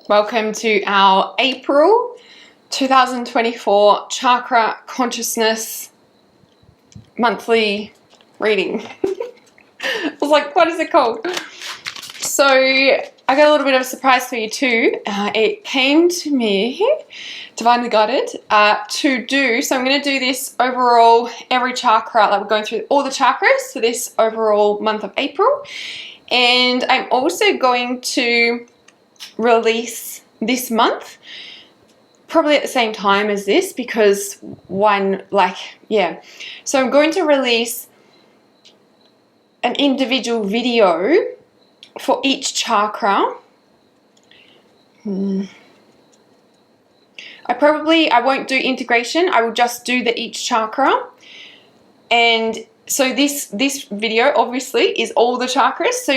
Welcome to our April 2024 Chakra Consciousness monthly reading. I was like, what is it called? So I got a little bit of a surprise for you too. It came to me, divinely guided, to do. So I'm going to do this overall, every chakra, like we're going through all the chakras for this overall month of April. And I'm also going to release this month probably at the same time as this, because so I'm going to release an individual video for each chakra. I won't do integration. I will just do each chakra. And so this video obviously is all the chakras.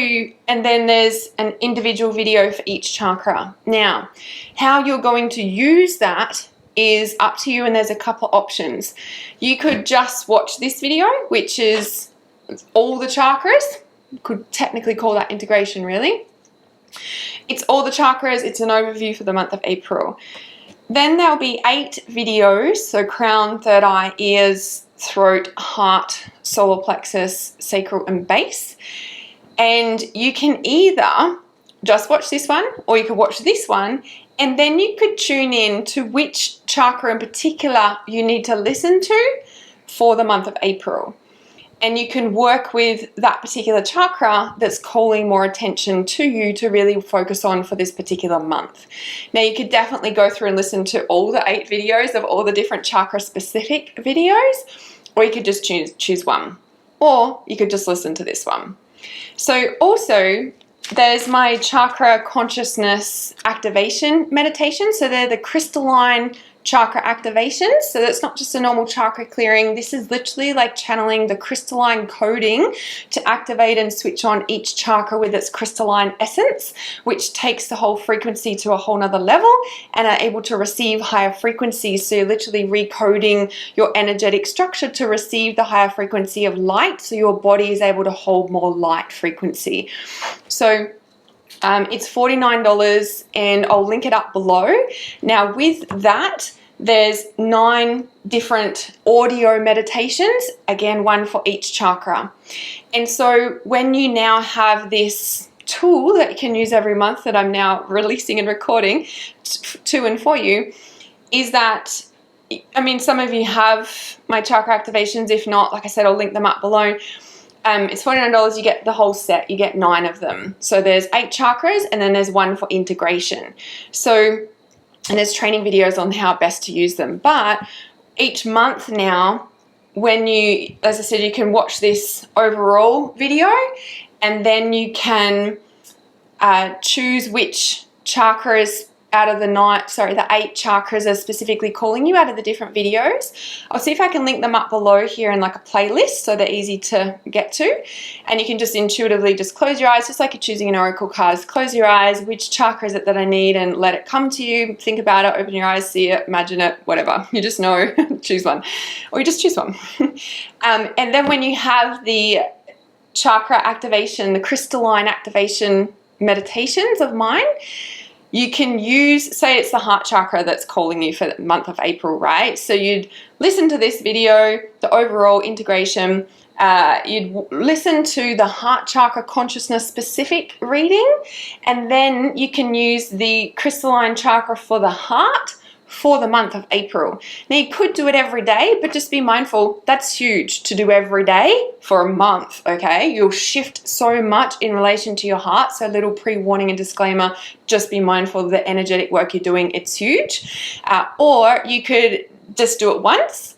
And then there's an individual video for each chakra. Now, how you're going to use that is up to you, and there's a couple options. You could just watch this video, which is all the chakras. You could technically call that integration, really. It's all the chakras. It's an overview for the month of April. Then there'll be 8 videos, so crown, third eye, ears, throat, heart, solar plexus, sacral, and base. And you can either just watch this one, or you could watch this one, and then you could tune in to which chakra in particular you need to listen to for the month of April. And you can work with that particular chakra that's calling more attention to you to really focus on for this particular month. Now, you could definitely go through and listen to all the 8 videos of all the different chakra specific videos, or you could just choose one, or you could just listen to this one. So also, there's my Chakra Consciousness Activation meditation. So they're the crystalline chakra activations. So that's not just a normal chakra clearing. This is literally like channeling the crystalline coding to activate and switch on each chakra with its crystalline essence, which takes the whole frequency to a whole nother level and are able to receive higher frequencies. So you're literally recoding your energetic structure to receive the higher frequency of light, so your body is able to hold more light frequency. So it's $49, and I'll link it up below. Now, with that, there's 9 different audio meditations, again, one for each chakra. And so when you now have this tool that you can use every month that I'm now releasing and recording to and for you, is that, I mean, some of you have my chakra activations. If not, like I said, I'll link them up below. It's $49, you get the whole set, you get 9 of them. So there's 8 chakras, and then there's one for integration. So, and there's training videos on how best to use them. But each month now, when you, as I said, you can watch this overall video, and then you can choose which chakras out of the 8 chakras are specifically calling you out of the different videos. I'll see if I can link them up below here in like a playlist so they're easy to get to. And you can just intuitively just close your eyes, just like you're choosing an oracle card. Close your eyes, which chakra is it that I need, and let it come to you. Think about it, open your eyes, see it, imagine it, whatever. You just know, choose one. Or you just choose one. And then when you have the chakra activation, the crystalline activation meditations of mine, you can use, say it's the heart chakra that's calling you for the month of April, right? So you'd listen to this video, the overall integration, you'd listen to the heart chakra consciousness specific reading, and then you can use the crystalline chakra for the heart for the month of April. Now, you could do it every day, but just be mindful, that's huge to do every day for a month, okay? You'll shift so much in relation to your heart, so a little pre-warning and disclaimer, just be mindful of the energetic work you're doing, it's huge. Or you could just do it once,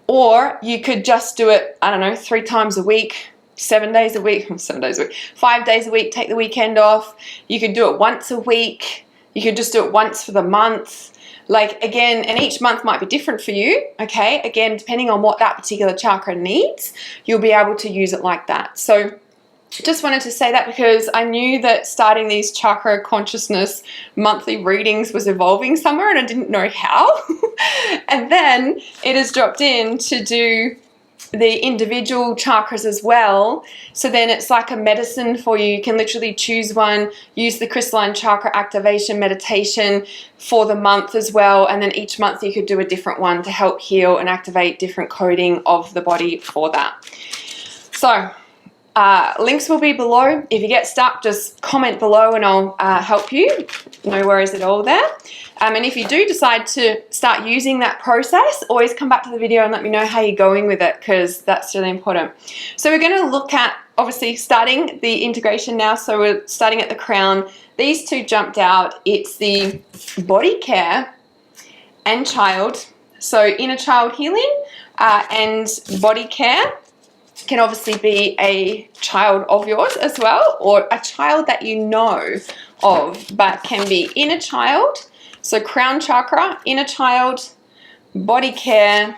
or you could just do it, I don't know, 3 times a week, 7 days a week, 7 days a week, 5 days a week, take the weekend off. You could do it once a week. You could just do it once for the month. Like, again, and each month might be different for you, okay? Again, depending on what that particular chakra needs, you'll be able to use it like that. So just wanted to say that because I knew that starting these chakra consciousness monthly readings was evolving somewhere, and I didn't know how. And then it has dropped in to do the individual chakras as well. So then it's like a medicine for you. You can literally choose one, use the crystalline chakra activation meditation for the month as well. And then each month you could do a different one to help heal and activate different coding of the body for that. So links will be below. If you get stuck, just comment below and I'll help you. No worries at all there. And if you do decide to start using that process, always come back to the video and let me know how you're going with it, because that's really important. So we're going to look at, obviously, starting the integration now. So we're starting at the crown. These two jumped out. It's the body care and child. So inner child healing and body care can obviously be a child of yours as well, or a child that you know of, but can be inner child. So crown chakra, inner child, body care,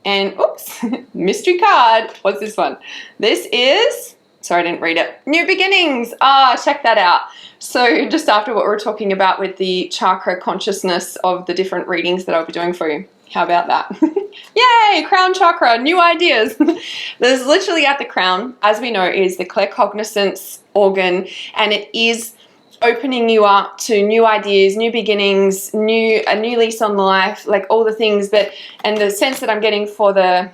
and oops, mystery card. What's this one? This is, sorry, I didn't read it. New beginnings. Check that out. So just after what we're talking about with the chakra consciousness of the different readings that I'll be doing for you. How about that? Yay, crown chakra, new ideas. There's literally at the crown, as we know, is the claircognizance organ, and it is opening you up to new ideas, new beginnings, a new lease on life, like all the things. But and the sense that I'm getting for the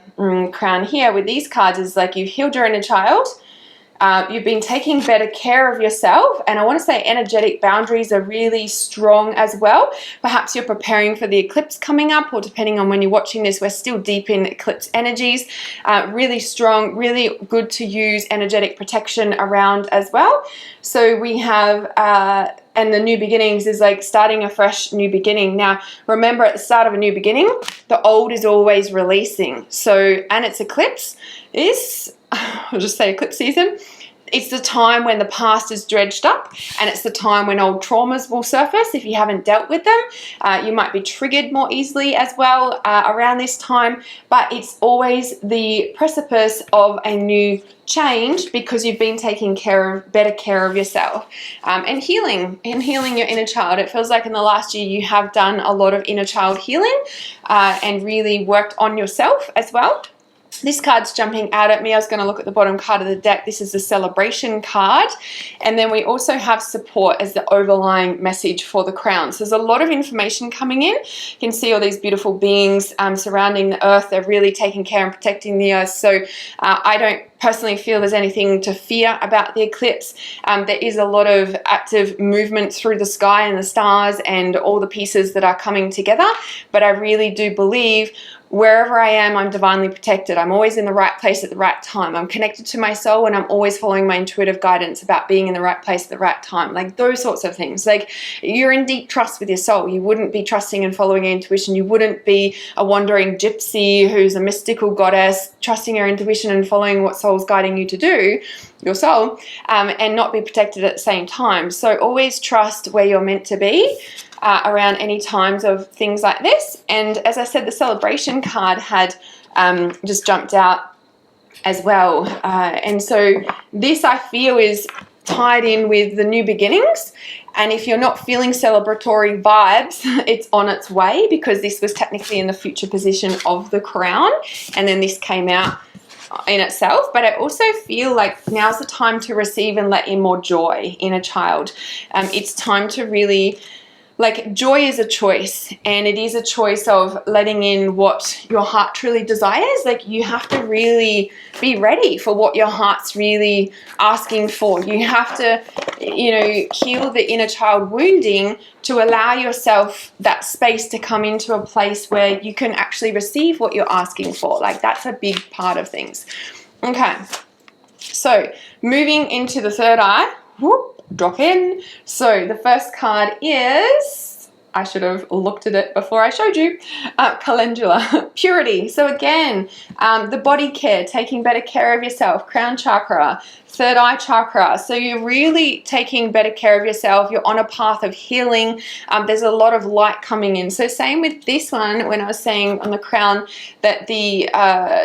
crown here with these cards is like you've healed your inner child. You've been taking better care of yourself, and I want to say energetic boundaries are really strong as well. Perhaps you're preparing for the eclipse coming up, or depending on when you're watching this, we're still deep in eclipse energies. Really strong, really good to use energetic protection around as well. So we have and the new beginnings is like starting a fresh new beginning. Now, remember, at the start of a new beginning, the old is always releasing. So, and it's eclipse is, I'll just say eclipse season. It's the time when the past is dredged up, and it's the time when old traumas will surface if you haven't dealt with them. You might be triggered more easily as well around this time, but it's always the precipice of a new change because you've been taking better care of yourself and healing your inner child. It feels like in the last year you have done a lot of inner child healing and really worked on yourself as well. This card's jumping out at me. I was going to look at the bottom card of the deck. This is the celebration card. And then we also have support as the overlying message for the crown. So there's a lot of information coming in. You can see all these beautiful beings surrounding the earth. They're really taking care and protecting the earth. So I don't personally feel there's anything to fear about the eclipse. There is a lot of active movement through the sky and the stars and all the pieces that are coming together. But I really do believe wherever I am, I'm divinely protected. I'm always in the right place at the right time. I'm connected to my soul, and I'm always following my intuitive guidance about being in the right place at the right time. Like those sorts of things. Like you're in deep trust with your soul. You wouldn't be trusting and following your intuition. You wouldn't be a wandering gypsy who's a mystical goddess, trusting your intuition and following what soul's guiding you to do, your soul, and not be protected at the same time. So always trust where you're meant to be. Around any times of things like this. And as I said, the celebration card had just jumped out as well. And so this, I feel, is tied in with the new beginnings. And if you're not feeling celebratory vibes, it's on its way, because this was technically in the future position of the crown. And then this came out in itself. But I also feel like now's the time to receive and let in more joy in a child. It's time to really... Like joy is a choice, and it is a choice of letting in what your heart truly desires. Like you have to really be ready for what your heart's really asking for. You have to, heal the inner child wounding to allow yourself that space to come into a place where you can actually receive what you're asking for. Like that's a big part of things. Okay, so moving into the third eye. Whoop. Drop in. So the first card is, I should have looked at it before I showed you, calendula, purity. So again, the body care, taking better care of yourself, crown chakra, third eye chakra. So you're really taking better care of yourself. You're on a path of healing. There's a lot of light coming in. So same with this one, when I was saying on the crown that the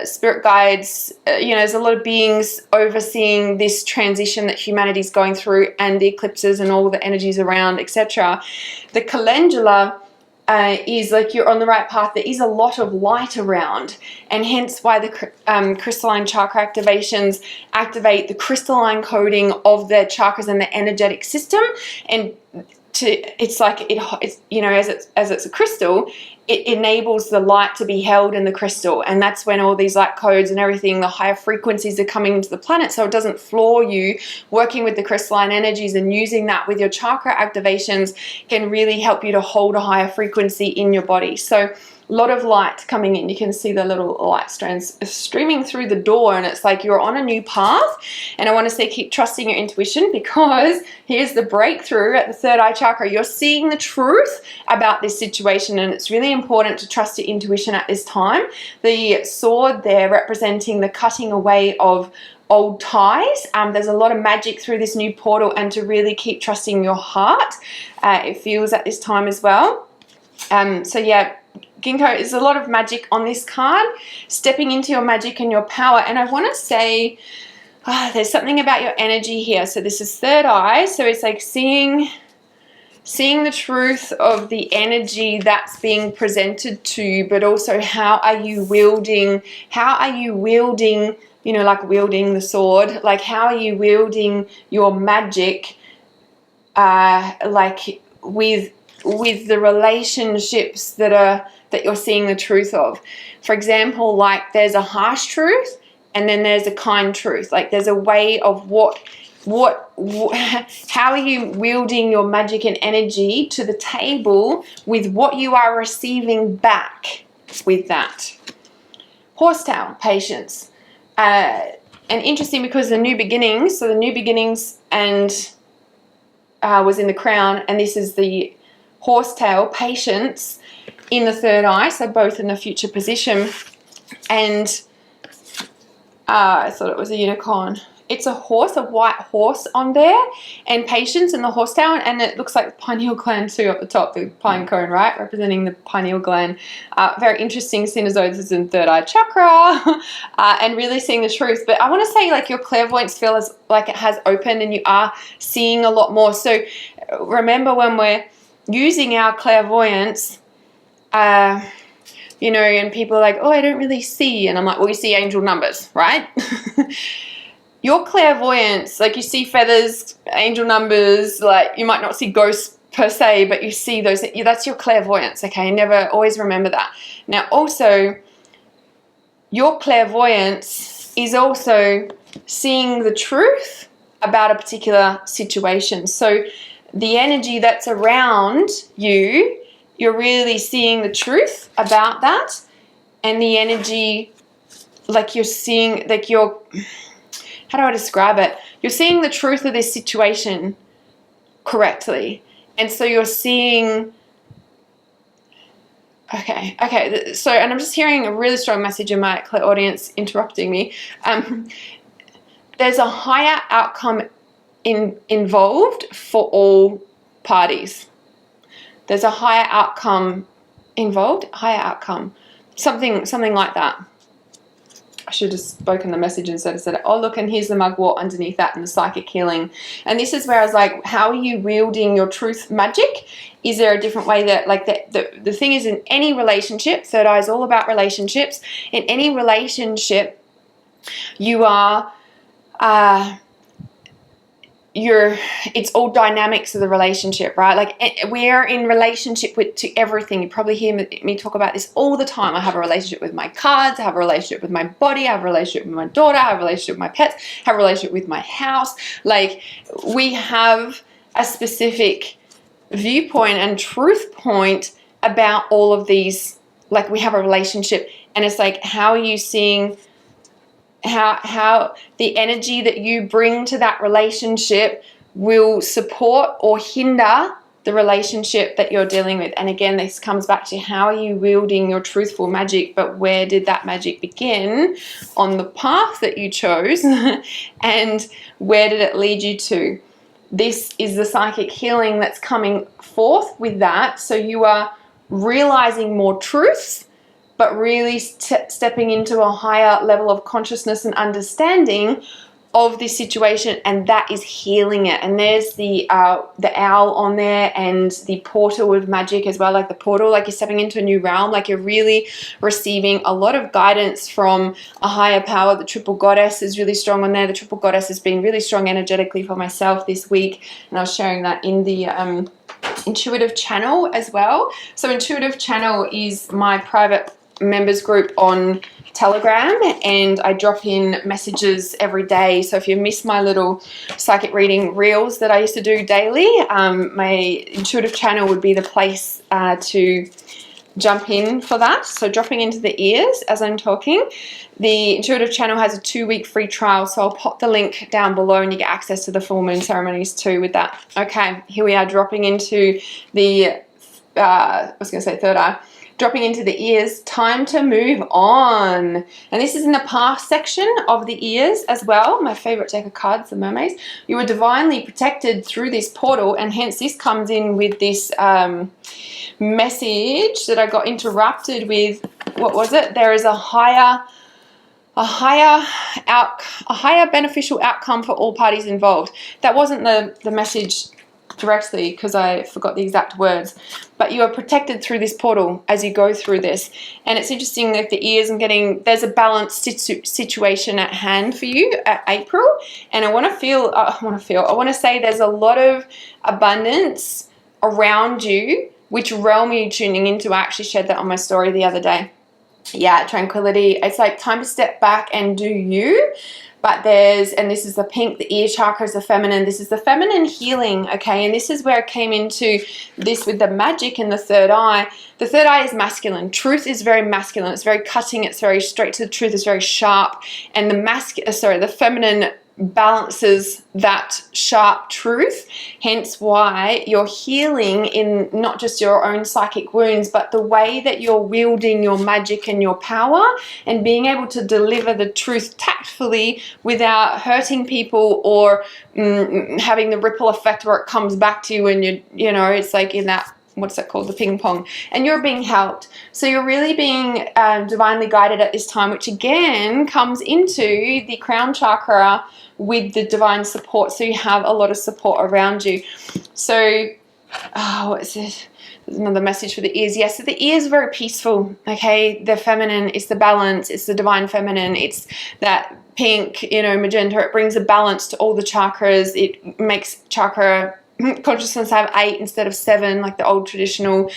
spirit guides, there's a lot of beings overseeing this transition that humanity's going through, and the eclipses and all the energies around, etc. The calendula is like you're on the right path. There is a lot of light around, and hence why the crystalline chakra activations activate the crystalline coding of the chakras and the energetic system. And it's like it's, you know, as it's a crystal, it enables the light to be held in the crystal, and that's when all these light codes and everything, the higher frequencies are coming into the planet, so it doesn't floor you. Working with the crystalline energies and using that with your chakra activations can really help you to hold a higher frequency in your body. So a lot of light coming in. You can see the little light strands streaming through the door, and it's like you're on a new path. And I want to say keep trusting your intuition, because here's the breakthrough at the third eye chakra. You're seeing the truth about this situation, and it's really important to trust your intuition at this time. The sword there representing the cutting away of old ties. There's a lot of magic through this new portal, and to really keep trusting your heart. It feels at this time as well. So yeah, Ginkgo, is a lot of magic on this card, stepping into your magic and your power. And I want to say there's something about your energy here. So this is third eye, so it's like seeing the truth of the energy that's being presented to you, but also how are you wielding, you know, like wielding the sword, like how are you wielding your magic, like with the relationships that you're seeing the truth of. For example, like there's a harsh truth and then there's a kind truth. Like there's a way of how are you wielding your magic and energy to the table with what you are receiving back with that. Horsetail, patience. And interesting, because the new beginnings, so the new beginnings and was in the crown, and this is the horsetail, patience, in the third eye, so both in the future position. And I thought it was a unicorn. It's a horse, a white horse on there, and patience in the horsetail, and it looks like the pineal gland too at the top, the pine cone, right, representing the pineal gland. Very interesting, seeing as though this is in third eye chakra, and really seeing the truth. But I want to say, like, your clairvoyance feels like it has opened, and you are seeing a lot more. So remember, when we're using our clairvoyance, you know, and people are like, oh, I don't really see. And I'm like, well, you see angel numbers, right? Your clairvoyance, like you see feathers, angel numbers, like you might not see ghosts per se, but you see those, that's your clairvoyance, okay? Never, always remember that. Now, also, your clairvoyance is also seeing the truth about a particular situation. So the energy that's around you, you're really seeing the truth about that, and the energy, like you're seeing, like you're, how do I describe it? You're seeing the truth of this situation correctly. And so you're seeing, okay. So, and I'm just hearing a really strong message in my audience interrupting me. There's a higher outcome involved for all parties. There's a higher outcome involved, higher outcome, something like that. I should have spoken the message instead of said, oh, look, and here's the mugwort underneath that and the psychic healing. And this is where I was like, how are you wielding your truth magic? Is there a different way that, like, the thing is, in any relationship, third eye is all about relationships. In any relationship, you are, it's all dynamics of the relationship, right? Like, we're in relationship to everything. You probably hear me talk about this all the time. I have a relationship with my cards, I have a relationship with my body, I have a relationship with my daughter, I have a relationship with my pets, I have a relationship with my house. Like, we have a specific viewpoint and truth point about all of these. Like, we have a relationship, and it's like, how are you seeing how the energy that you bring to that relationship will support or hinder the relationship that you're dealing with. And again, this comes back to how are you wielding your truthful magic, but where did that magic begin on the path that you chose and where did it lead you to? This is the psychic healing that's coming forth with that. So you are realizing more truths, but really stepping into a higher level of consciousness and understanding of this situation, and that is healing it. And there's the owl on there, and the portal with magic as well, like the portal, like you're stepping into a new realm, like you're really receiving a lot of guidance from a higher power. The triple goddess is really strong on there. The triple goddess has been really strong energetically for myself this week, and I was sharing that in the intuitive channel as well. So intuitive channel is my private members group on Telegram, and I drop in messages every day. So if you miss my little psychic reading reels that I used to do daily, my intuitive channel would be the place to jump in for that. So dropping into the ears as I'm talking. The intuitive channel has a 2-week free trial, so I'll pop the link down below and you get access to the full moon ceremonies too with that. Okay, here we are dropping into the I was going to say third eye. Dropping into the ears, time to move on. And this is in the past section of the ears as well. My favorite deck of cards, the mermaids. You were divinely protected through this portal, and hence this comes in with this message that I got interrupted with. What was it? There is a higher beneficial outcome for all parties involved. That wasn't the message directly, because I forgot the exact words, but you are protected through this portal as you go through this. And it's interesting that the ears, there's a balanced situation at hand for you at April, and I want to say there's a lot of abundance around you. Which realm are you tuning into? I actually shared that on my story the other day. Yeah, tranquility. It's like time to step back and do you. But and this is the pink, the ear chakra is the feminine. This is the feminine healing, okay? And this is where I came into this with the magic in the third eye. The third eye is masculine. Truth is very masculine. It's very cutting. It's very straight to the truth. It's very sharp. And the feminine balances that sharp truth, hence why you're healing in not just your own psychic wounds, but the way that you're wielding your magic and your power and being able to deliver the truth tactfully without hurting people or having the ripple effect where it comes back to you, and you know it's like in that, what's that called, the ping pong, and you're being helped. So you're really being divinely guided at this time, which again comes into the crown chakra with the divine support. So you have a lot of support around you. So what is it? There's another message for the ears. Yes, so the ears are very peaceful, okay? The feminine is the balance. It's the divine feminine. It's that pink, magenta. It brings a balance to all the chakras. It makes chakra consciousness have 8 instead of 7, like the old traditional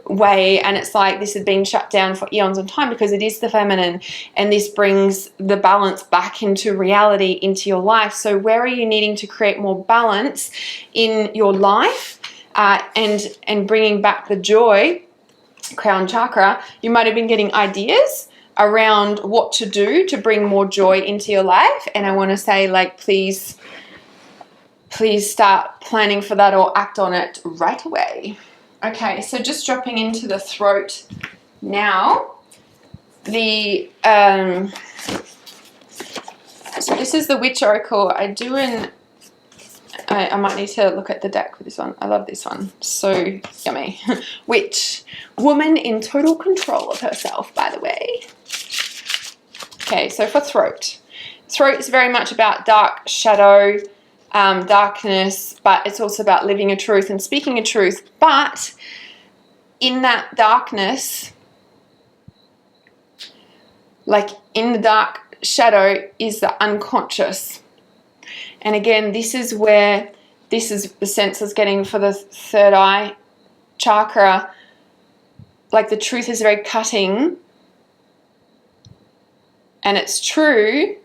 way. And it's like this had been shut down for eons of time because it is the feminine, and this brings the balance back into reality, into your life. So where are you needing to create more balance in your life and bringing back the joy, crown chakra? You might have been getting ideas around what to do to bring more joy into your life, and I want to say, like, please start planning for that or act on it right away. Okay, so just dropping into the throat now. So this is the Witch Oracle. I might need to look at the deck for this one. I love this one. So yummy. Witch. Woman in total control of herself, by the way. Okay, so for throat. Throat is very much about dark shadow, darkness, but it's also about living a truth and speaking a truth. But in that darkness, like in the dark shadow, is the unconscious. And again, this is the sense I was getting for the third eye chakra. Like the truth is very cutting, and it's true,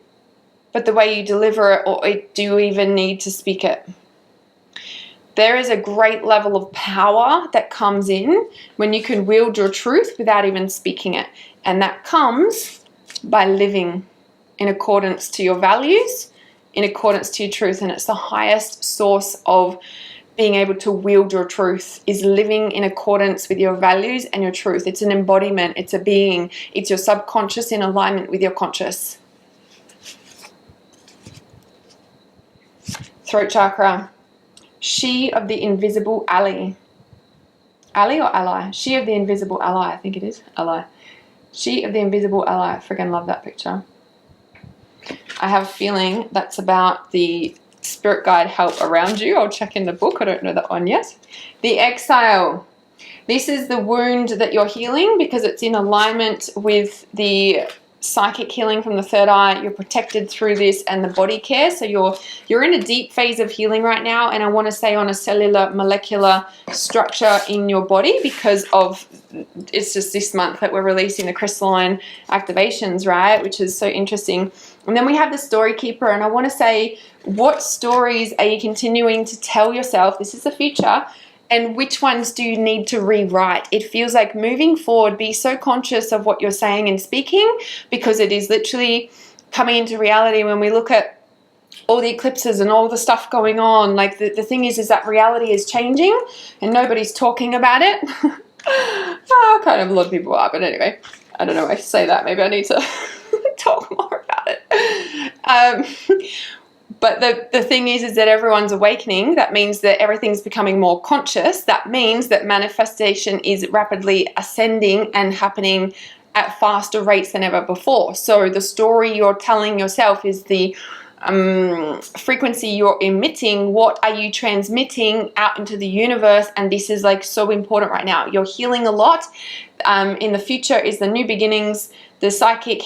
but the way you deliver it, or do you even need to speak it? There is a great level of power that comes in when you can wield your truth without even speaking it. And that comes by living in accordance to your values, in accordance to your truth. And it's the highest source of being able to wield your truth, is living in accordance with your values and your truth. It's an embodiment, it's a being, it's your subconscious in alignment with your conscious. Throat chakra. She of the invisible ally. Ally or ally? She of the invisible ally, I think it is. Ally. She of the invisible ally. I freaking love that picture. I have a feeling that's about the spirit guide help around you. I'll check in the book. I don't know that one yet. The exile. This is the wound that you're healing because it's in alignment with the psychic healing from the third eye. You're protected through this and the body care. So you're in a deep phase of healing right now. And I want to say on a cellular, molecular structure in your body, because of, it's just this month that we're releasing the crystalline activations, right? Which is so interesting. And then we have the story keeper. And I want to say, what stories are you continuing to tell yourself? This is the future. And which ones do you need to rewrite? It feels like moving forward, be so conscious of what you're saying and speaking, because it is literally coming into reality. When we look at all the eclipses and all the stuff going on, like the thing is that reality is changing and nobody's talking about it. Kind of a lot of people are, but anyway, I don't know if I say that. Maybe I need to talk more about it. But the thing is that everyone's awakening. That means that everything's becoming more conscious. That means that manifestation is rapidly ascending and happening at faster rates than ever before. So the story you're telling yourself is the frequency you're emitting. What are you transmitting out into the universe? And this is like so important right now. You're healing a lot. In the future is the new beginnings, the psychic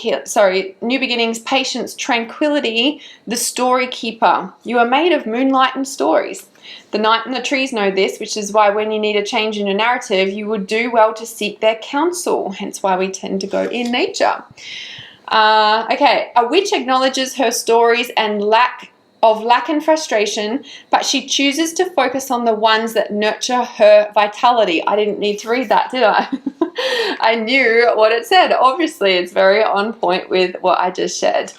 new beginnings, patience, tranquility, the story keeper. You are made of moonlight and stories. The night and the trees know this, which is why when you need a change in your narrative, you would do well to seek their counsel. Hence why we tend to go in nature. Okay, a witch acknowledges her stories and lack and frustration, but she chooses to focus on the ones that nurture her vitality. I didn't need to read that, did I? I knew what it said. Obviously, it's very on point with what I just shared.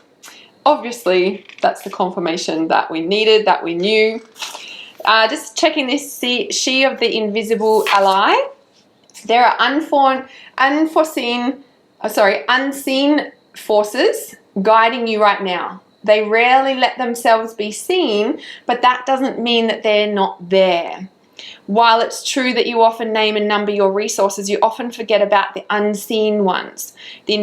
Obviously, that's the confirmation that we needed, that we knew. Just checking this, she of the invisible ally. There are unseen forces guiding you right now. They rarely let themselves be seen, but that doesn't mean that they're not there. While it's true that you often name and number your resources, you often forget about the unseen ones. The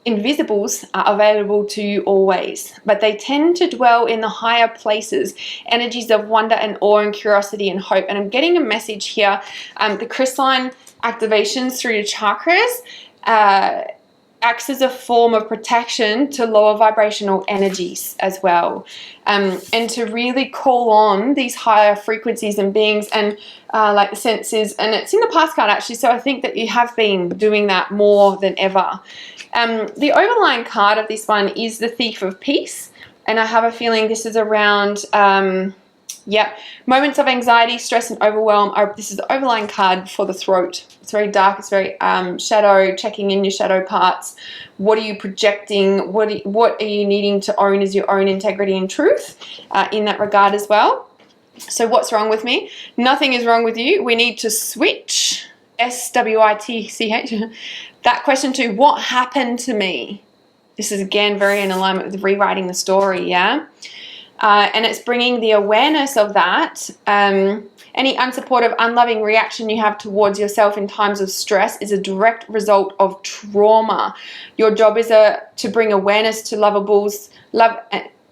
invisibles are available to you always, but they tend to dwell in the higher places, energies of wonder and awe and curiosity and hope. And I'm getting a message here. The crystalline activations through your chakras acts as a form of protection to lower vibrational energies as well, and to really call on these higher frequencies and beings, and like the senses. And it's in the past card actually, so I think that you have been doing that more than ever. The overlying card of this one is the Thief of Peace, and I have a feeling this is around moments of anxiety, stress and overwhelm. This is the overlying card for the throat. It's very dark, it's very shadow, checking in your shadow parts. What are you projecting? What are you needing to own as your own integrity and truth in that regard as well? So what's wrong with me? Nothing is wrong with you. We need to switch, S-W-I-T-C-H, that question to what happened to me? This is again very in alignment with rewriting the story, yeah? And it's bringing the awareness of that. Any unsupportive, unloving reaction you have towards yourself in times of stress is a direct result of trauma. Your job is to bring awareness to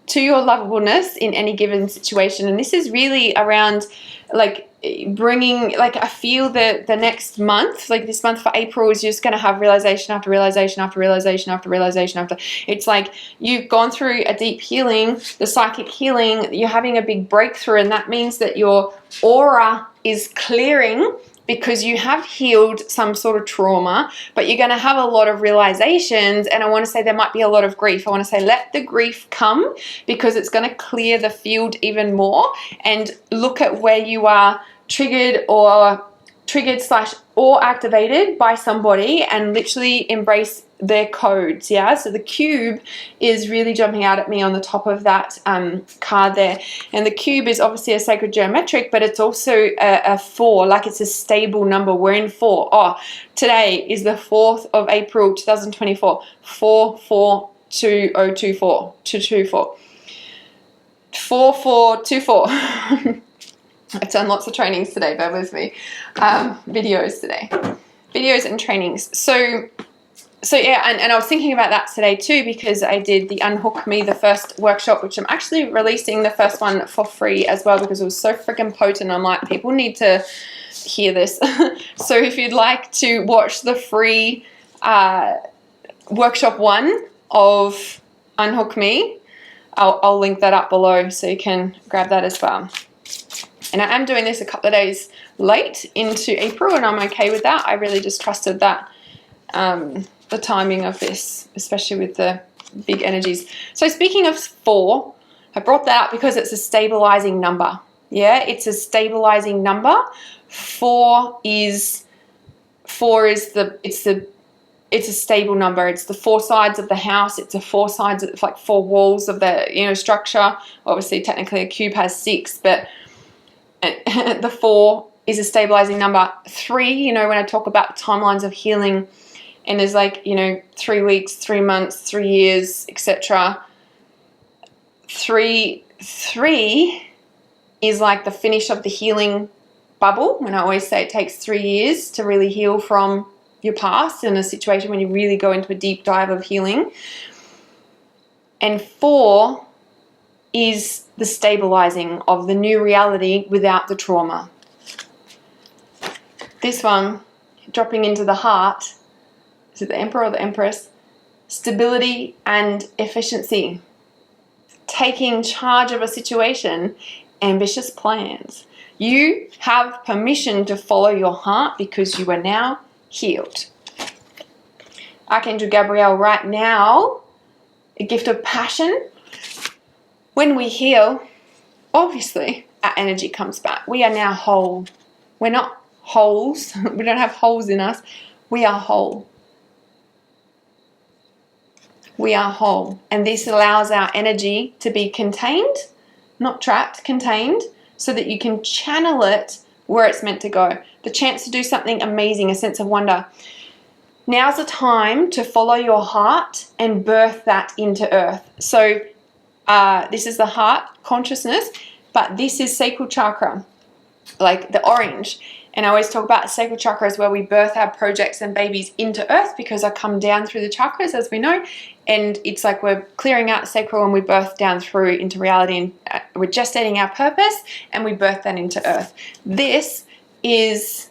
to your lovableness in any given situation. And this is really around like bringing, like I feel that the next month, like this month for April, is just going to have realization after realization after realization after realization after. It's like you've gone through a deep healing, the psychic healing, you're having a big breakthrough, and that means that your aura is clearing because you have healed some sort of trauma, but you're going to have a lot of realizations. And I want to say there might be a lot of grief. I want to say let the grief come, because it's going to clear the field even more. And look at where you are triggered or activated by somebody, and literally embrace their codes. Yeah, so the cube is really jumping out at me on the top of that card there, and the cube is obviously a sacred geometric, but it's also a 4, like it's a stable number. We're in 4. Oh, today is the 4th of April 2024. 442024 224 4424. I've done lots of trainings today, bear with me. Videos today. Videos and trainings. So So yeah, and I was thinking about that today too, because I did the Unhook Me, the first workshop, which I'm actually releasing the first one for free as well, because it was so freaking potent. I'm like, people need to hear this. So if you'd like to watch the free workshop 1 of Unhook Me, I'll link that up below so you can grab that as well. And I am doing this a couple of days late into April, and I'm okay with that. I really just trusted that the timing of this, especially with the big energies. So speaking of 4, I brought that up because it's a stabilizing number. Yeah, it's a stabilizing number. 4 is it's a stable number. It's the 4 sides of the house. It's the 4 sides, it's like 4 walls of the, you know, structure. Obviously, technically a cube has 6, but the 4 is a stabilizing number. 3, you know, when I talk about timelines of healing, and there's like, you know, 3 weeks, 3 months, 3 years, etc. 3 is like the finish of the healing bubble. When I always say it takes 3 years to really heal from your past in a situation when you really go into a deep dive of healing. And 4 is the stabilizing of the new reality without the trauma. This one, dropping into the heart, is it the Emperor or the Empress? Stability and efficiency. Taking charge of a situation, ambitious plans. You have permission to follow your heart because you are now healed. Archangel Gabriel right now, a gift of passion. When we heal, obviously our energy comes back. We are now whole. We're not holes. We don't have holes in us. We are whole. We are whole. And this allows our energy to be contained, not trapped, contained, so that you can channel it where it's meant to go. The chance to do something amazing, a sense of wonder. Now's the time to follow your heart and birth that into earth. So this is the heart consciousness, but this is sacral chakra, like the orange. And I always talk about sacral chakra as where we birth our projects and babies into earth, because I come down through the chakras, as we know, and it's like we're clearing out the sacral and we birth down through into reality, and we're gestating our purpose and we birth that into earth. This is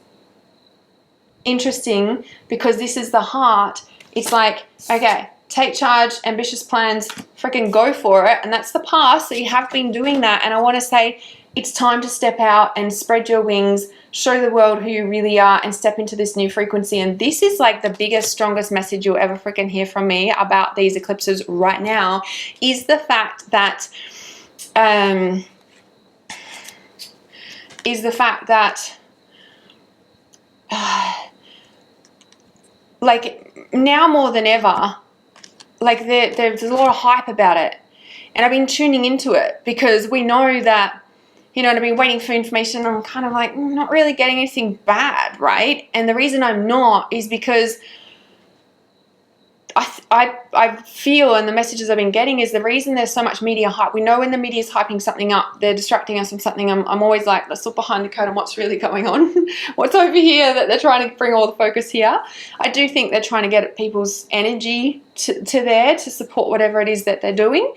interesting because this is the heart. It's like, okay, take charge, ambitious plans, freaking go for it. And that's the past, so you have been doing that. And I want to say it's time to step out and spread your wings, show the world who you really are, and step into this new frequency. And this is like the biggest, strongest message you'll ever freaking hear from me about these eclipses right now, is the fact that like now more than ever, like there's a lot of hype about it, and I've been tuning into it because we know that, you know, and I've been waiting for information, and I'm kind of like, not really getting anything bad, right? And the reason I'm not is because I feel, and the messages I've been getting is the reason there's so much media hype. We know when the media is hyping something up, they're distracting us from something. I'm always like, let's look behind the curtain, what's really going on? What's over here that they're trying to bring all the focus here? I do think they're trying to get people's energy to there to support whatever it is that they're doing.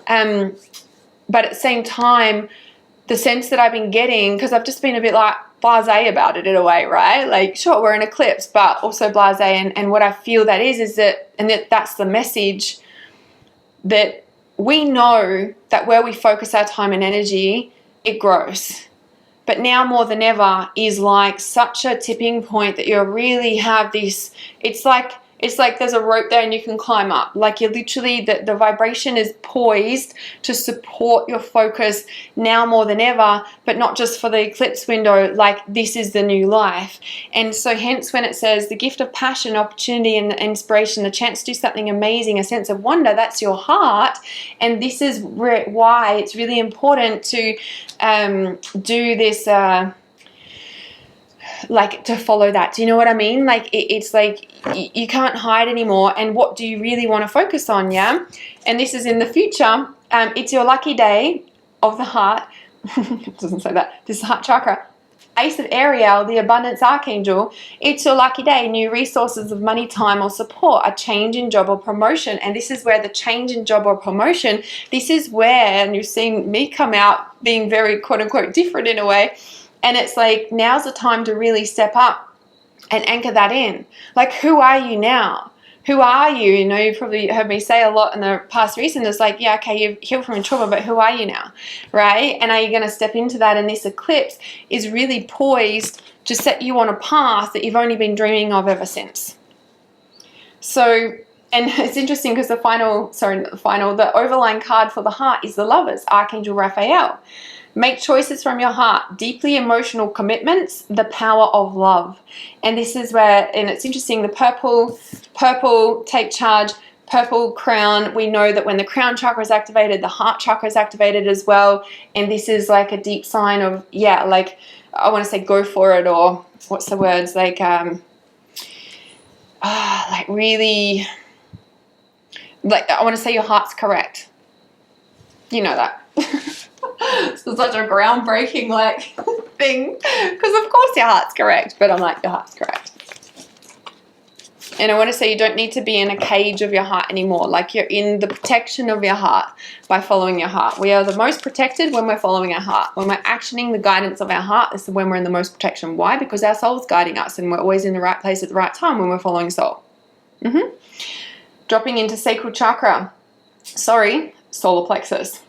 But at the same time, the sense that I've been getting, because I've just been a bit like blasé about it in a way, right? Like, sure, we're in eclipse, but also blasé. And what I feel that is that, and that's the message, that we know that where we focus our time and energy, it grows. But now more than ever is like such a tipping point that you really have this, it's like there's a rope there and you can climb up. Like you're literally, the vibration is poised to support your focus now more than ever, but not just for the eclipse window, like this is the new life. And so hence when it says the gift of passion, opportunity and inspiration, the chance to do something amazing, a sense of wonder, that's your heart. And this is why it's really important to do this, like to follow that. Do you know what I mean? Like it's like you can't hide anymore. And what do you really want to focus on? Yeah. And this is in the future. It's your lucky day of the heart. It doesn't say that. This is heart chakra. Ace of Ariel, the abundance archangel, it's your lucky day, new resources of money, time, or support, a change in job or promotion. And this is where the change in job or promotion, this is where, and you've seen me come out being very quote unquote different in a way. And it's like, now's the time to really step up and anchor that in. Like, who are you now? Who are you? You know, you've probably heard me say a lot in the past recent, it's like, yeah, okay, you've healed from your trauma, but who are you now, right? And are you going to step into that? And this eclipse is really poised to set you on a path that you've only been dreaming of ever since. So, and it's interesting because the overlying card for the heart is the Lovers, Archangel Raphael. Make choices from your heart, deeply emotional commitments, the power of love. And this is where, and it's interesting, the purple, take charge, purple crown. We know that when the crown chakra is activated, the heart chakra is activated as well. And this is like a deep sign of, yeah, like, I want to say go for it, or what's the words? Like really, like, I want to say your heart's correct. You know that. It's such a groundbreaking like thing, because of course your heart's correct, but I'm like, your heart's correct. And I want to say you don't need to be in a cage of your heart anymore. Like, you're in the protection of your heart by following your heart. We are the most protected when we're following our heart. When we're actioning the guidance of our heart, this is when we're in the most protection. Why? Because our soul's guiding us, and we're always in the right place at the right time when we're following soul. Dropping into sacral chakra. Solar plexus.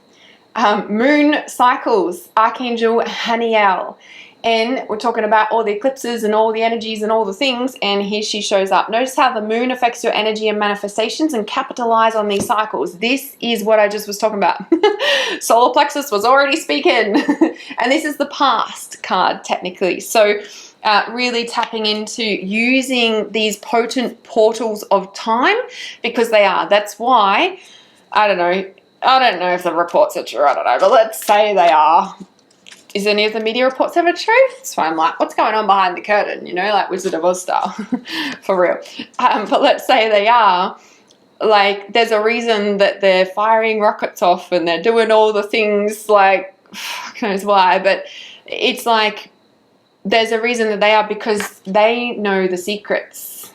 Moon cycles, Archangel Haniel. And we're talking about all the eclipses and all the energies and all the things, and here she shows up. Notice how the moon affects your energy and manifestations, and capitalize on these cycles. This is what I just was talking about. Solar plexus was already speaking. And this is the past card, technically. So really tapping into using these potent portals of time, because they are. That's why, I don't know if the reports are true, I don't know, but let's say they are. Is any of the media reports ever true? So I'm like, what's going on behind the curtain? You know, like Wizard of Oz style, for real. But let's say they are. Like, there's a reason that they're firing rockets off and they're doing all the things, like, who knows why, but it's like, there's a reason that they are, because they know the secrets.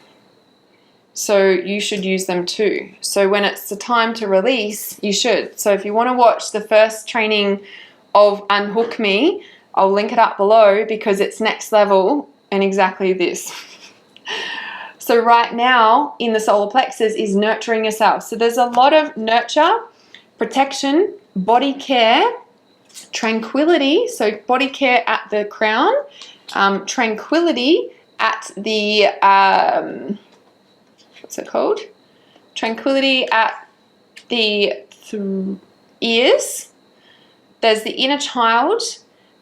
So you should use them too. So when it's the time to release, you should. So if you want to watch the first training of Unhook Me, I'll link it up below, because it's next level and exactly this. So right now in the solar plexus is nurturing yourself. So there's a lot of nurture, protection, body care, tranquility. So body care at the crown, tranquility at the, what's it called? Tranquility at the ears. There's the inner child.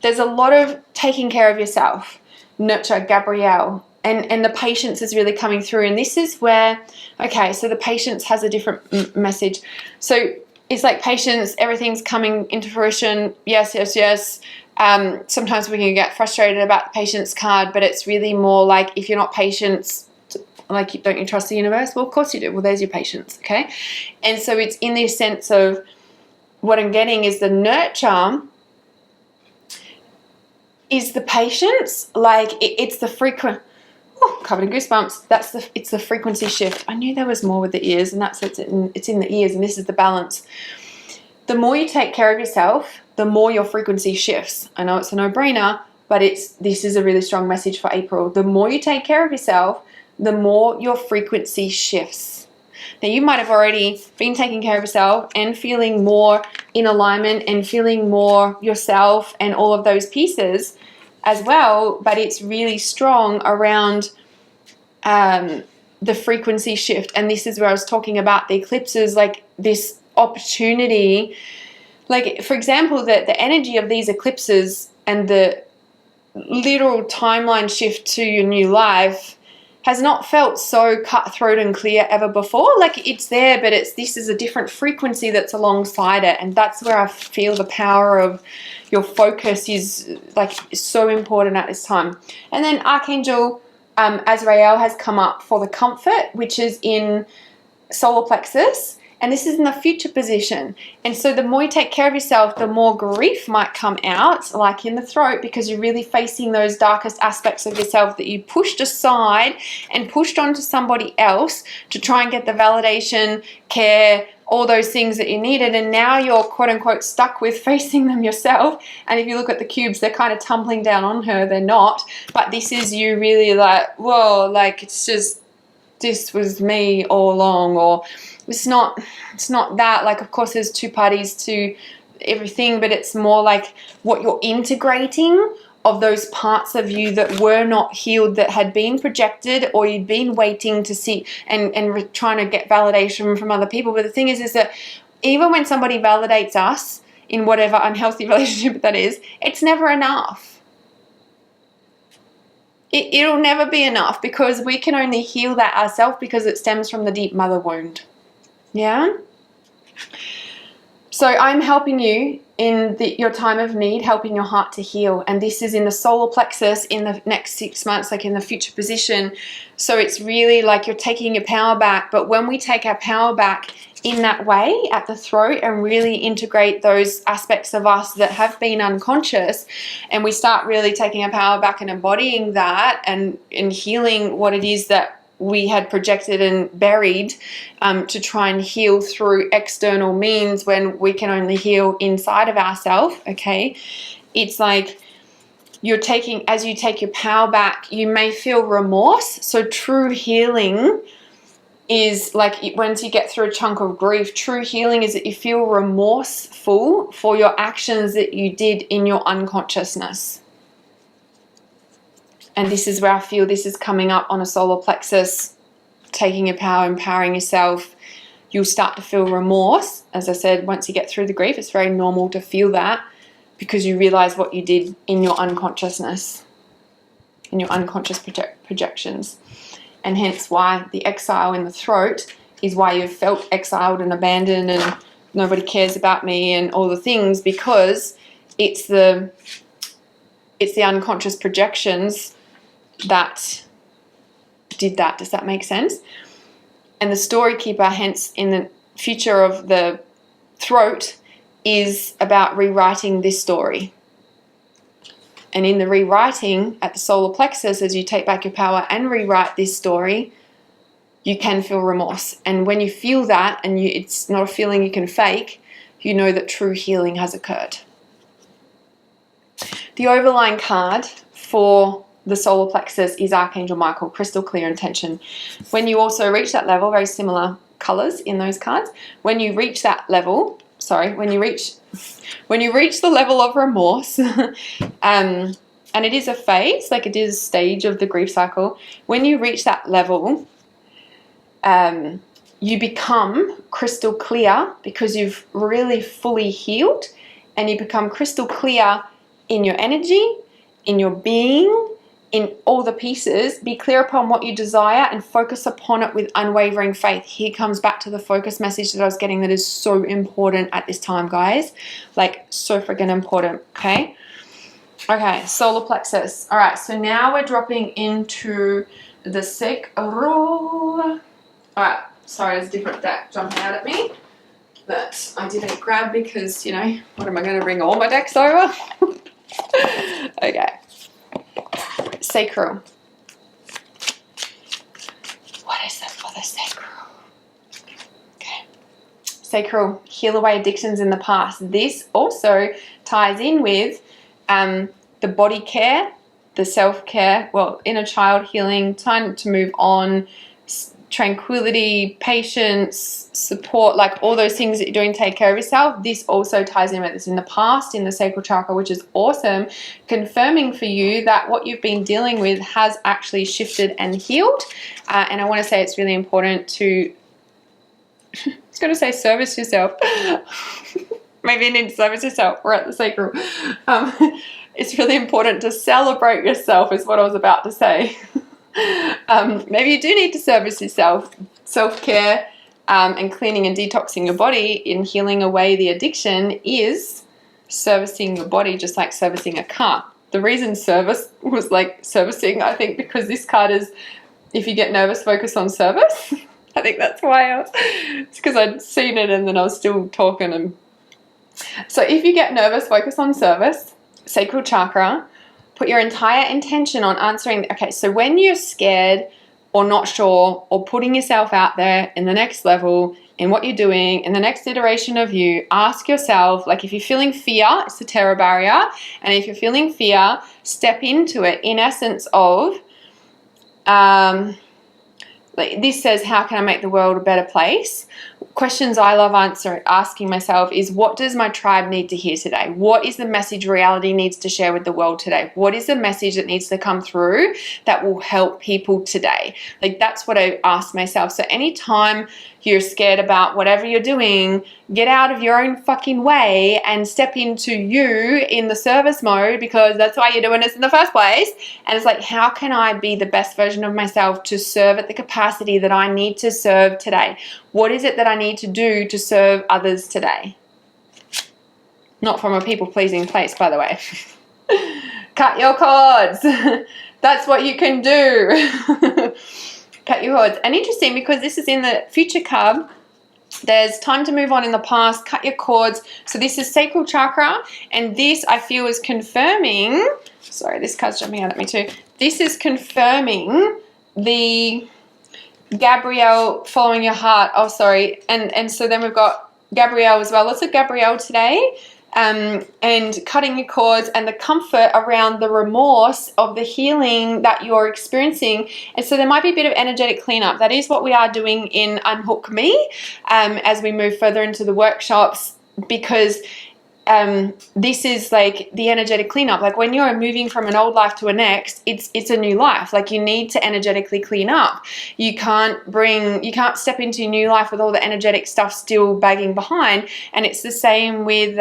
There's a lot of taking care of yourself. Nurture, Gabrielle. And the patience is really coming through. And this is where, okay, so the patience has a different message. So it's like patience, everything's coming into fruition. Yes, yes, yes. Sometimes we can get frustrated about the patience card, but it's really more like, if you're not patient, like, don't you trust the universe? Well, of course you do. Well, there's your patience, okay? And so it's in this sense of, what I'm getting is the nurture is the patience. Like, it's the frequent, covered in goosebumps. It's the frequency shift. I knew there was more with the ears, and it's in the ears, and this is the balance. The more you take care of yourself, the more your frequency shifts. I know it's a no-brainer, but this is a really strong message for April. The more you take care of yourself, the more your frequency shifts. Now, you might have already been taking care of yourself and feeling more in alignment and feeling more yourself and all of those pieces as well, but it's really strong around the frequency shift. And this is where I was talking about the eclipses, like this opportunity. Like, for example, the energy of these eclipses and the literal timeline shift to your new life has not felt so cutthroat and clear ever before. Like, it's there, but this is a different frequency that's alongside it. And that's where I feel the power of your focus is like so important at this time. And then Archangel Azrael has come up for the comfort, which is in solar plexus. And this is in the future position. And so the more you take care of yourself, the more grief might come out, like in the throat, because you're really facing those darkest aspects of yourself that you pushed aside and pushed onto somebody else to try and get the validation, care, all those things that you needed. And now you're quote unquote stuck with facing them yourself. And if you look at the cubes, they're kind of tumbling down on her. They're not. But this is you really like, whoa, like it's just, this was me all along, or it's not that. Like, of course there's two parties to everything, but it's more like what you're integrating of those parts of you that were not healed, that had been projected, or you'd been waiting to see and trying to get validation from other people. But the thing is that even when somebody validates us in whatever unhealthy relationship that is, it's never enough. It'll never be enough, because we can only heal that ourselves, because it stems from the deep mother wound. Yeah? So I'm helping you in your time of need, helping your heart to heal. And this is in the solar plexus in the next 6 months, like in the future position. So it's really like you're taking your power back. But when we take our power back in that way at the throat and really integrate those aspects of us that have been unconscious, and we start really taking our power back and embodying that and healing what it is that we had projected and buried, to try and heal through external means when we can only heal inside of ourselves. Okay, it's like you're taking, as you take your power back, you may feel remorse. So true healing is like, once you get through a chunk of grief, true healing is that you feel remorseful for your actions that you did in your unconsciousness. And this is where I feel this is coming up on a solar plexus, taking your power, empowering yourself. You'll start to feel remorse. As I said, once you get through the grief, it's very normal to feel that, because you realize what you did in your unconsciousness, in your unconscious projections. And hence why the exile in the throat is why you've felt exiled and abandoned and nobody cares about me and all the things, because it's the unconscious projections that did that. Does that make sense? And the story keeper, hence in the future of the throat, is about rewriting this story. And in the rewriting at the solar plexus, as you take back your power and rewrite this story, you can feel remorse. And when you feel that, and it's not a feeling you can fake, you know that true healing has occurred. The overlying card for the solar plexus is Archangel Michael, crystal clear intention. When you also reach that level, very similar colors in those cards, when you reach that level, when you reach the level of remorse, and it is a phase, like it is a stage of the grief cycle. When you reach that level, you become crystal clear, because you've really fully healed, and you become crystal clear in your energy, in your being, in all the pieces. Be clear upon what you desire and focus upon it with unwavering faith. Here comes back to the focus message that I was getting, that is so important at this time, guys. Like, so freaking important, okay? Okay, solar plexus. All right, so now we're dropping into the sacral. All right, sorry, there's a different deck jumping out at me that I didn't grab, because, you know, what am I going to bring all my decks over? Okay. Sacral. What is it for the sacral? Okay. Sacral, heal away addictions in the past. This also ties in with the body care, the self-care, well, inner child healing, time to move on, tranquility, patience, support, like all those things that you're doing to take care of yourself. This also ties in with this in the past, in the sacral chakra, which is awesome, confirming for you that what you've been dealing with has actually shifted and healed. And I want to say it's really important to, I was going to say service yourself. Maybe you need to service yourself. We're at the sacral. It's really important to celebrate yourself, is what I was about to say. Maybe you do need to service yourself. Self-care and cleaning and detoxing your body in healing away the addiction is servicing your body, just like servicing a car. The reason service was like servicing, I think, because this card is, if you get nervous, focus on service. I think that's why it's because I'd seen it and then I was still talking. And so if you get nervous, focus on service, sacral chakra, put your entire intention on answering. Okay, so when you're scared or not sure or putting yourself out there in the next level, in what you're doing, in the next iteration of you, ask yourself, like if you're feeling fear, it's the terror barrier. And if you're feeling fear, step into it in essence of, like this says, how can I make the world a better place? Questions I love asking myself is, what does my tribe need to hear today? What is the message reality needs to share with the world today? What is the message that needs to come through that will help people today? Like that's what I ask myself. So anytime you're scared about whatever you're doing, get out of your own fucking way and step into you in the service mode, because that's why you're doing this in the first place. And it's like, how can I be the best version of myself to serve at the capacity that I need to serve today? What is it that I need to do to serve others today? Not from a people-pleasing place, by the way. Cut your cords. That's what you can do. Cut your cords. And interesting, because this is in the future card, there's time to move on in the past, cut your cords. So this is sacral chakra, and this I feel is confirming, sorry, this card's jumping out at me too. This is confirming the Gabrielle, following your heart. Oh, sorry. And so then we've got Gabrielle as well. Lots of Gabrielle today. And cutting your cords and the comfort around the remorse of the healing that you're experiencing. And so there might be a bit of energetic cleanup. That is what we are doing in Unhook Me as we move further into the workshops, because this is like the energetic cleanup. Like when you're moving from an old life to a next, it's a new life. Like you need to energetically clean up. You can't step into your new life with all the energetic stuff still bagging behind. And it's the same with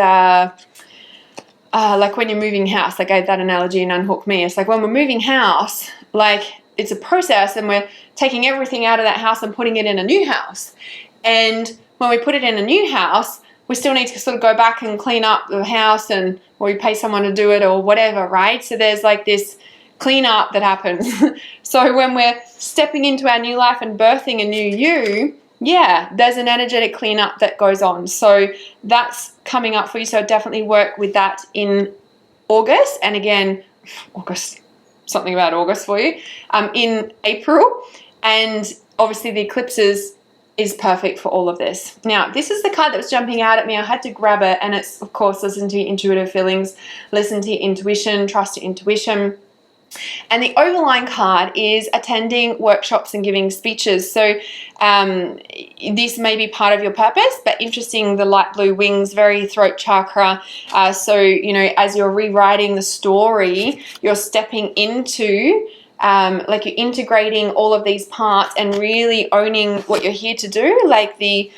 like when you're moving house. I gave that analogy in Unhook Me. It's like when we're moving house, like it's a process and we're taking everything out of that house and putting it in a new house. And when we put it in a new house, we still need to sort of go back and clean up the house, or we pay someone to do it or whatever, right? So there's like this cleanup that happens. So when we're stepping into our new life and birthing a new you, yeah, there's an energetic cleanup that goes on. So that's coming up for you. So definitely work with that in August. And again, August, something about August for you, in April. And obviously the eclipses is perfect for all of this. Now, this is the card that was jumping out at me. I had to grab it, and it's, of course, listen to your intuitive feelings, listen to your intuition, trust your intuition. And the overlying card is attending workshops and giving speeches. So this may be part of your purpose, but interesting, the light blue wings, very throat chakra. So, you know, as you're rewriting the story, you're stepping into like you're integrating all of these parts and really owning what you're here to do. Like the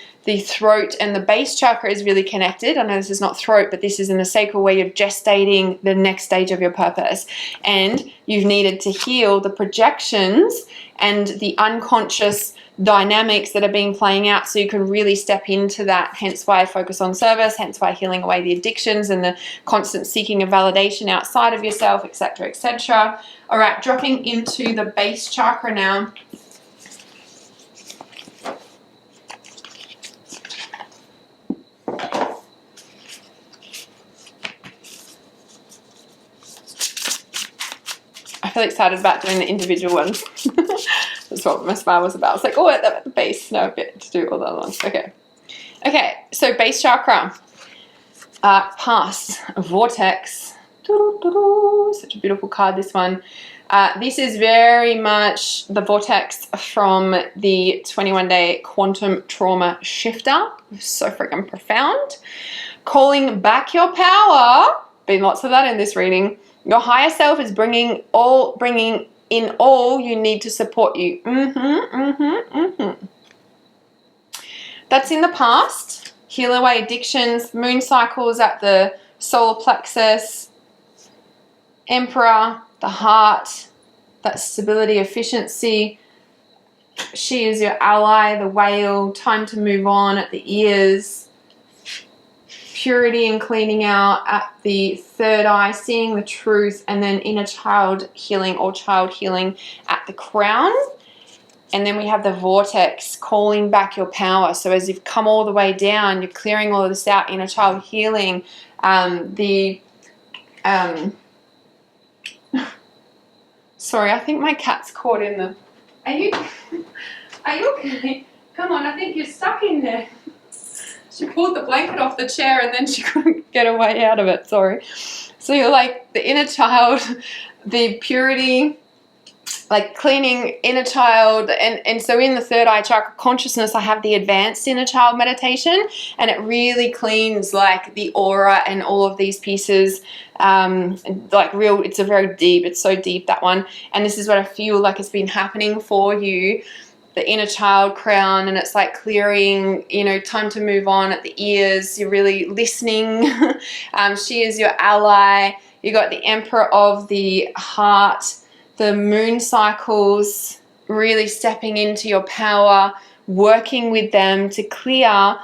throat and the base chakra is really connected. I know this is not throat, but this is in the sacral, where you're gestating the next stage of your purpose. And you've needed to heal the projections and the unconscious dynamics that have been playing out, so you can really step into that. Hence why I focus on service, hence why healing away the addictions and the constant seeking of validation outside of yourself, etc., etc. All right, dropping into the base chakra now. I feel excited about doing the individual ones. That's what my smile was about. It's like, oh, at the base. No, get to do all the other ones. Okay. Okay, so base chakra. Past. Vortex. Such a beautiful card, this one. This is very much the vortex from the 21-day quantum trauma shifter. So freaking profound. Calling back your power. Been lots of that in this reading. Your higher self is bringing in all you need to support you. That's in the past. Heal away addictions, moon cycles at the solar plexus, Emperor, the heart, that stability, efficiency. She is your ally, the whale, time to move on at the ears. Purity and cleaning out at the third eye, seeing the truth, and then inner child healing or child healing at the crown. And then we have the vortex, calling back your power. So as you've come all the way down, you're clearing all of this out, inner child healing, sorry, I think my cat's caught in the... Are you okay? Come on, I think you're stuck in there. She pulled the blanket off the chair and then she couldn't get away out of it, sorry. So you're like the inner child, the purity, like cleaning inner child. And so in the third eye chakra consciousness, I have the advanced inner child meditation, and it really cleans like the aura and all of these pieces. Like real, it's so deep, that one. And this is what I feel like has been happening for you, the inner child crown, and it's like clearing, you know, time to move on at the ears. You're really listening. She is your ally. You got the Emperor of the heart, the moon cycles, really stepping into your power, working with them to clear,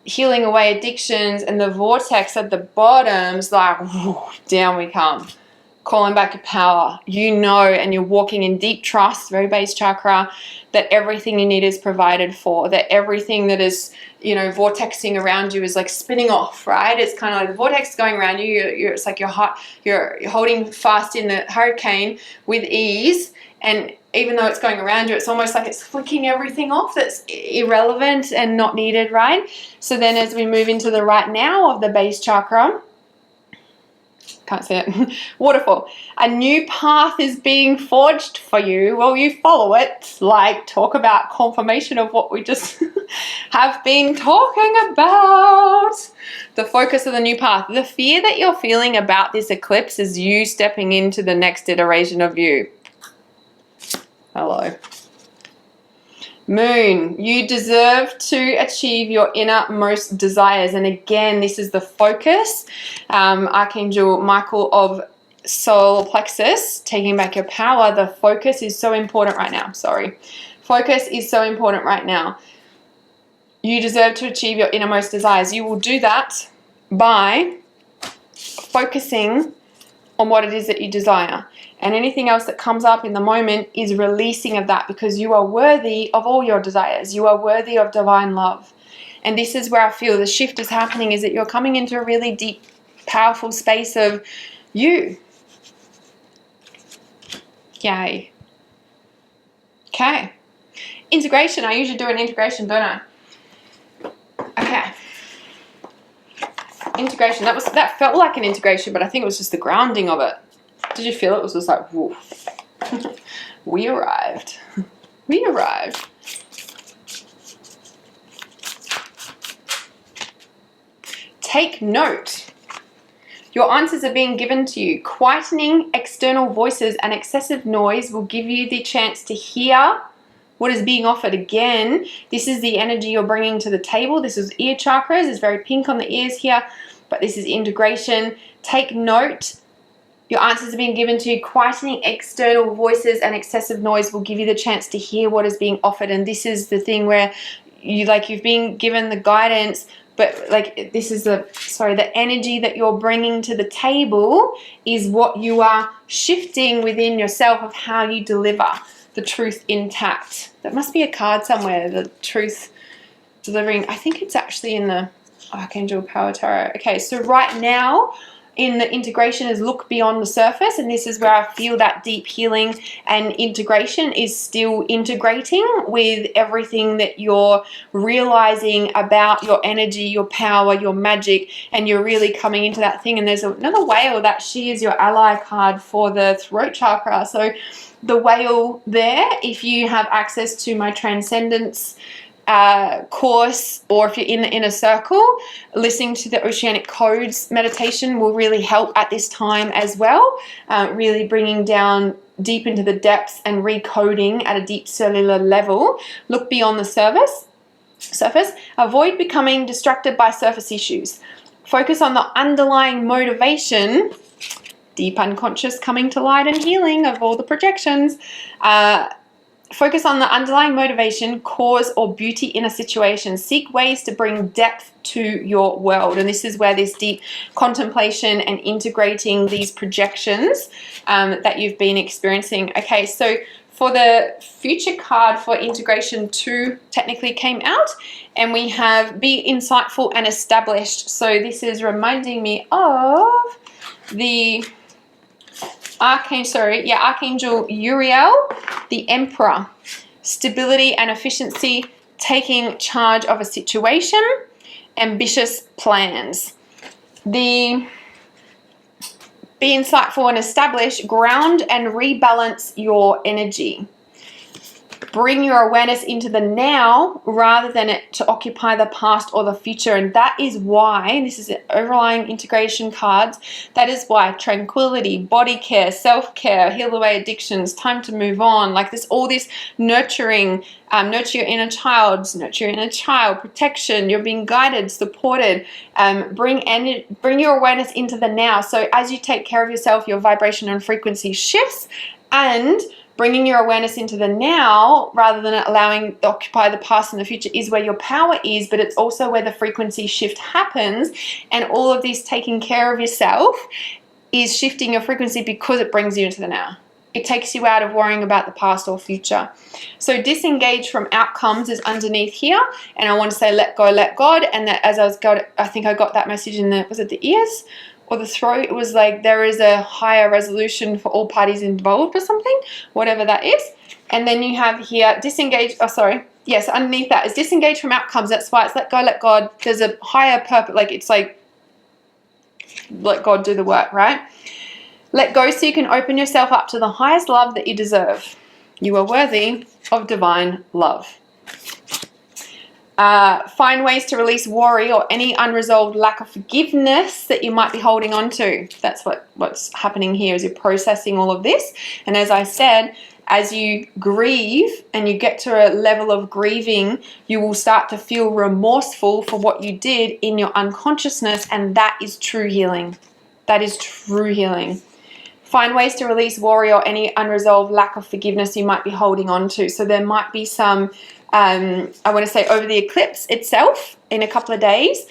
healing away addictions, and the vortex at the bottom is like, whoo, down we come. Calling back your power, you know, and you're walking in deep trust, very base chakra, that everything you need is provided for, that everything that is, you know, vortexing around you is like spinning off, right? It's kind of like the vortex going around you. It's like you're holding fast in the hurricane with ease, and even though it's going around you, it's almost like it's flicking everything off that's irrelevant and not needed, right? So then as we move into the right now of the base chakra, can't see it, waterfall, a new path is being forged for you. Well, you follow it. Like, talk about confirmation of what we just have been talking about. The focus of the new path. The fear that you're feeling about this eclipse is you stepping into the next iteration of you. Hello. Moon, you deserve to achieve your innermost desires. And again, this is the focus. Archangel Michael of solar plexus, taking back your power. The focus is so important right now. Sorry. Focus is so important right now. You deserve to achieve your innermost desires. You will do that by focusing on what it is that you desire. And anything else that comes up in the moment is releasing of that, because you are worthy of all your desires. You are worthy of divine love. And this is where I feel the shift is happening, is that you're coming into a really deep, powerful space of you. Yay. Okay. Integration. I usually do an integration, don't I? Okay. Integration. That felt like an integration, but I think it was just the grounding of it. Did you feel it? It was just like, whoa. We arrived. We arrived. Take note. Your answers are being given to you. Quietening external voices and excessive noise will give you the chance to hear what is being offered. Again, this is the energy you're bringing to the table. This is ear chakras. It's very pink on the ears here, but this is integration. Take note. Your answers are being given to you. Quietening external voices and excessive noise will give you the chance to hear what is being offered. And this is the thing where you've been given the guidance, but like this is the energy that you're bringing to the table is what you are shifting within yourself of how you deliver the truth intact. That must be a card somewhere, the truth delivering. I think it's actually in the Archangel Power Tarot. Okay, so right now, in the integration is look beyond the surface, and this is where I feel that deep healing and integration is still integrating with everything that you're realizing about your energy, your power, your magic, and you're really coming into that thing. And there's another whale that she is your ally card for the throat chakra. So the whale there, if you have access to my transcendence course, or if you're in the inner circle, listening to the oceanic codes meditation will really help at this time as well, really bringing down deep into the depths and recoding at a deep cellular level. Look beyond the surface. Avoid becoming distracted by surface issues. Focus on the underlying motivation, deep unconscious coming to light and healing of all the projections. Focus on the underlying motivation, cause, or beauty in a situation. Seek ways to bring depth to your world. And this is where this deep contemplation and integrating these projections that you've been experiencing. Okay, so for the future card for integration 2 technically came out, and we have be insightful and established. So this is reminding me of the Archangel Uriel, the Emperor. Stability and efficiency, taking charge of a situation, ambitious plans. The be insightful and establish, ground and rebalance your energy. Bring your awareness into the now rather than it to occupy the past or the future. And that is why, this is overlying integration cards, that is why tranquility, body care, self-care, heal away addictions, time to move on, like this, all this nurturing, nurture your inner child, protection, you're being guided, supported, bring your awareness into the now. So as you take care of yourself, your vibration and frequency shifts, and bringing your awareness into the now rather than allowing to occupy the past and the future is where your power is, but it's also where the frequency shift happens. And all of this taking care of yourself is shifting your frequency because it brings you into the now. It takes you out of worrying about the past or future. So disengage from outcomes is underneath here. And I want to say let go, let God. And that as I think I got that message in the, was it the ears? Or the throat? It was like there is a higher resolution for all parties involved or something, whatever that is. And then you have here disengage, yes, underneath that is disengage from outcomes. That's why it's let go, let God. There's a higher purpose, like it's like let God do the work, right? Let go so you can open yourself up to the highest love that you deserve. You are worthy of divine love. Find ways to release worry or any unresolved lack of forgiveness that you might be holding on to. That's what's happening here as you're processing all of this. And as I said, as you grieve and you get to a level of grieving, you will start to feel remorseful for what you did in your unconsciousness, and that is true healing. That is true healing. Find ways to release worry or any unresolved lack of forgiveness you might be holding on to. So there might be some I want to say over the eclipse itself in a couple of days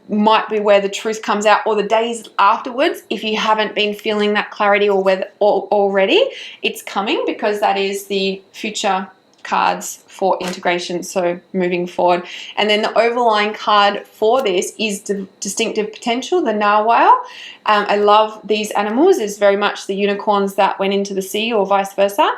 might be where the truth comes out, or the days afterwards if you haven't been feeling that clarity or already it's coming, because that is the future cards for integration, so moving forward. And then the overlying card for this is distinctive potential, the narwhal. I love these animals. It's very much the unicorns that went into the sea or vice versa.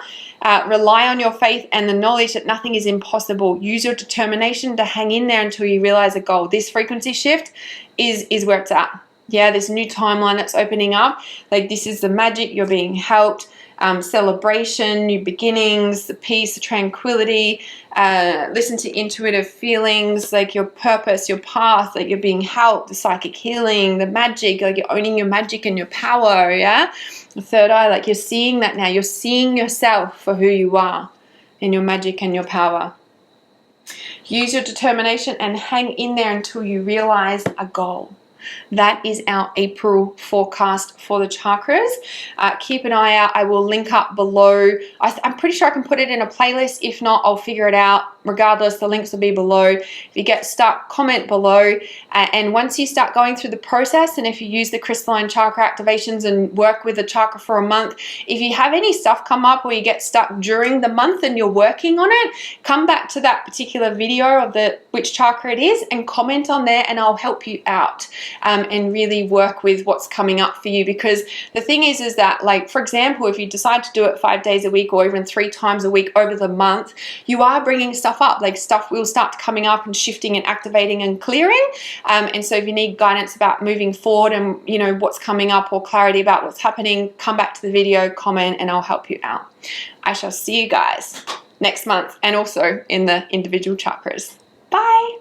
Rely on your faith and the knowledge that nothing is impossible. Use your determination to hang in there until you realize a goal. This frequency shift is where it's at. Yeah, this new timeline that's opening up. Like this is the magic. You're being helped. Celebration, new beginnings, the peace, the tranquility, listen to intuitive feelings, like your purpose, your path, like you're being helped, the psychic healing, the magic, like you're owning your magic and your power, yeah? The third eye, like you're seeing that now. You're seeing yourself for who you are in your magic and your power. Use your determination and hang in there until you realize a goal. That is our April forecast for the chakras. Keep an eye out. I will link up below. I'm pretty sure I can put it in a playlist. If not, I'll figure it out. Regardless, the links will be below. If you get stuck, comment below. And once you start going through the process, and if you use the crystalline chakra activations and work with the chakra for a month, if you have any stuff come up or you get stuck during the month and you're working on it, come back to that particular video of which chakra it is and comment on there, and I'll help you out. And really work with what's coming up for you. Because the thing is that, like, for example, if you decide to do it 5 days a week or even 3 times a week over the month, you are bringing stuff up. Like stuff will start coming up and shifting and activating and clearing. And so if you need guidance about moving forward and, you know, what's coming up or clarity about what's happening, come back to the video, comment, and I'll help you out. I shall see you guys next month and also in the individual chakras. Bye.